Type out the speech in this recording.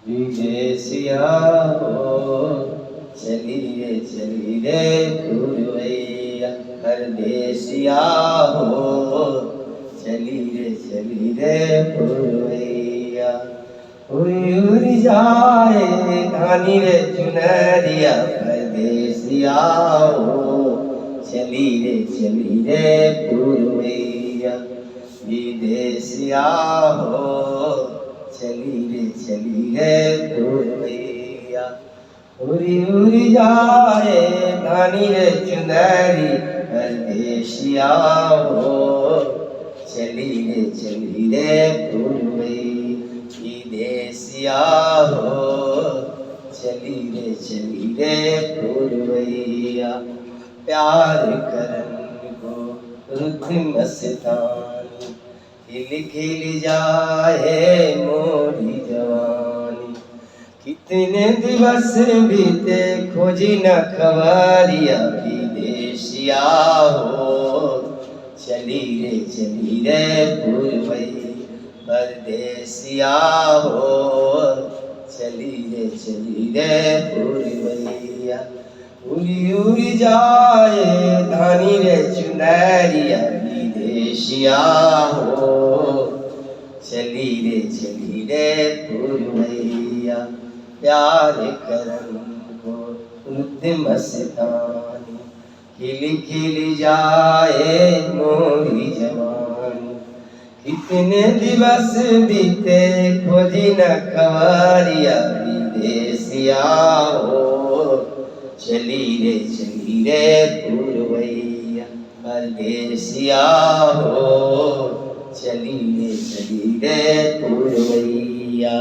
विदेशिया हो चलिए चली रे पुरवैया परदेसिया हो चली रे पुरवैया उड़ी उड़ी जाए धानी रे चुनरिया परदेसिया हो चली रे पुरवैया विदेशिया हो चली रे पुरवैया उड़ी उड़ी जाए धानी रे चुनरी परदेसिया हो चली रे पुरवैया विदेशिया हो चली रे पुरवैया प्यार करन को रुद्र मस्तानी खिल खिल जाए मोरी जवानी कितने दिवस बीते खोजी न खबरिया विदेशिया हो चली रे पुरवैया परदेसिया हो चली रे पुरवैया उड़ी उड़ी जाए धानी रे चुनरिया विदेशिया हो चली रे पुरवैया प्यार करन को रुद्र मस्तानी खिल खिल जाए मोरी जवानी कितने दिवस बीते खोजी न खबरिया विदेशिया हो चली रे पुरवैया परदेसिया हो चली रे पुरवैया।